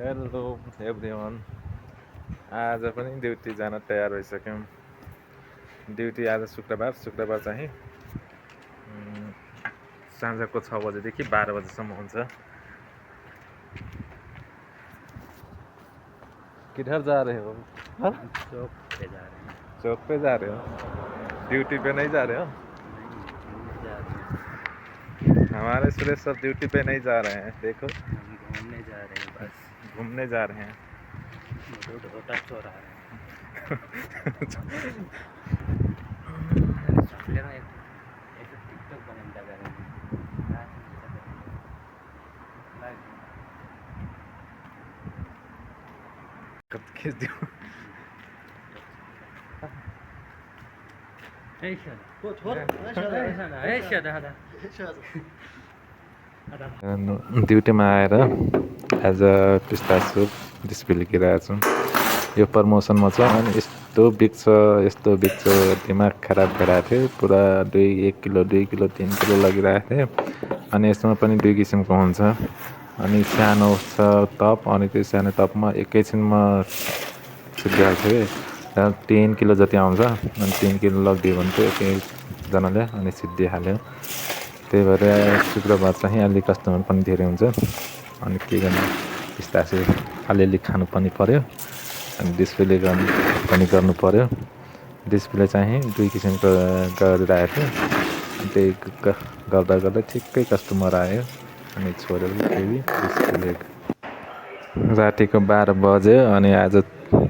Hello everyone. आज पनि duty जान तयार भइसक्यौँ। ड्युटी आज शुक्रबार चाहिँ साँझको 6 बजेदेखि 12 बजेसम्म हुन्छ। किधर जा रहे हो? चौक पे जा रहे हैं। चौक पे जा रहे हो? ड्यूटी पे नहीं जा रहे हो? घूमने जा रहे हैं। हमारे सुरेश सब ड्यूटी पे नहीं जा रहे हैं। देखो हम घूमने जा रहे हैं, बस घूमने जा रहे हैं। ढोटा चोर आ रहे हैं। ऐसे टिकटॉक बनाने लगा रहे हैं। कब खींच दियो? ड्युटीमा आएर एज अ पिस्तासु डिस्प्ले लिइरहेको छु। यो प्रमोसनमा छ अनि यस्तो बिग्छ दिमाग खराब गराएको थियो। पुरा 1 किलो 2 किलो 3 किलो लगिरहेको थियो। अनि यसमा पनि 2 किसिमको हुन्छ। अनि सानो छ टप, अनि त्यो सानो टपमा एकैछिनमा सिद्धिहाल्छ कि 3 किलो जति आउँछ। अनि 3 किलो लगिदियो भने चाहिँ एकैजनाले अनि सिद्धिहाल्यो। त्यही भएर शुक्रबार चाहिँ अलिक कस्टमर पनि धेरै हुन्छ। अनि के गर्नु, पिस्तासु अलिअलि खानु पनि पर्यो अनि डिस्प्ले पनि गर्नु पर्यो। डिस्प्ले चाहिँ 2 किसिमको गरिरहेको थियो। त्यही गर्दा ठिक्कै कस्टमर आयो अनि छोडेर फेरि डिस्प्ले। रातिको 12 बज्यो अनि आज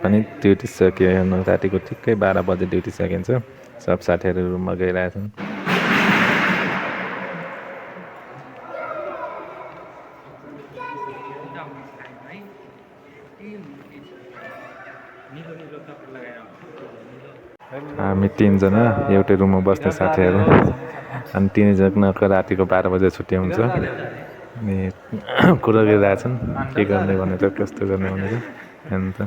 पनि ड्युटी सकियो। रातिको ठिक्कै 12 बजे ड्युटी सकिन्छ। सब साथीहरू रुममा गइरहेछन्। हामी 3 जना एउटै रुममा बस्ने साथीहरू। अनि 3 जनाको रातिको 12 बजे छुट्टी हुन्छ। अनि कुरा गरिरहेछन् के गर्ने भनेर, कस्तो गर्ने भनेर। अन्त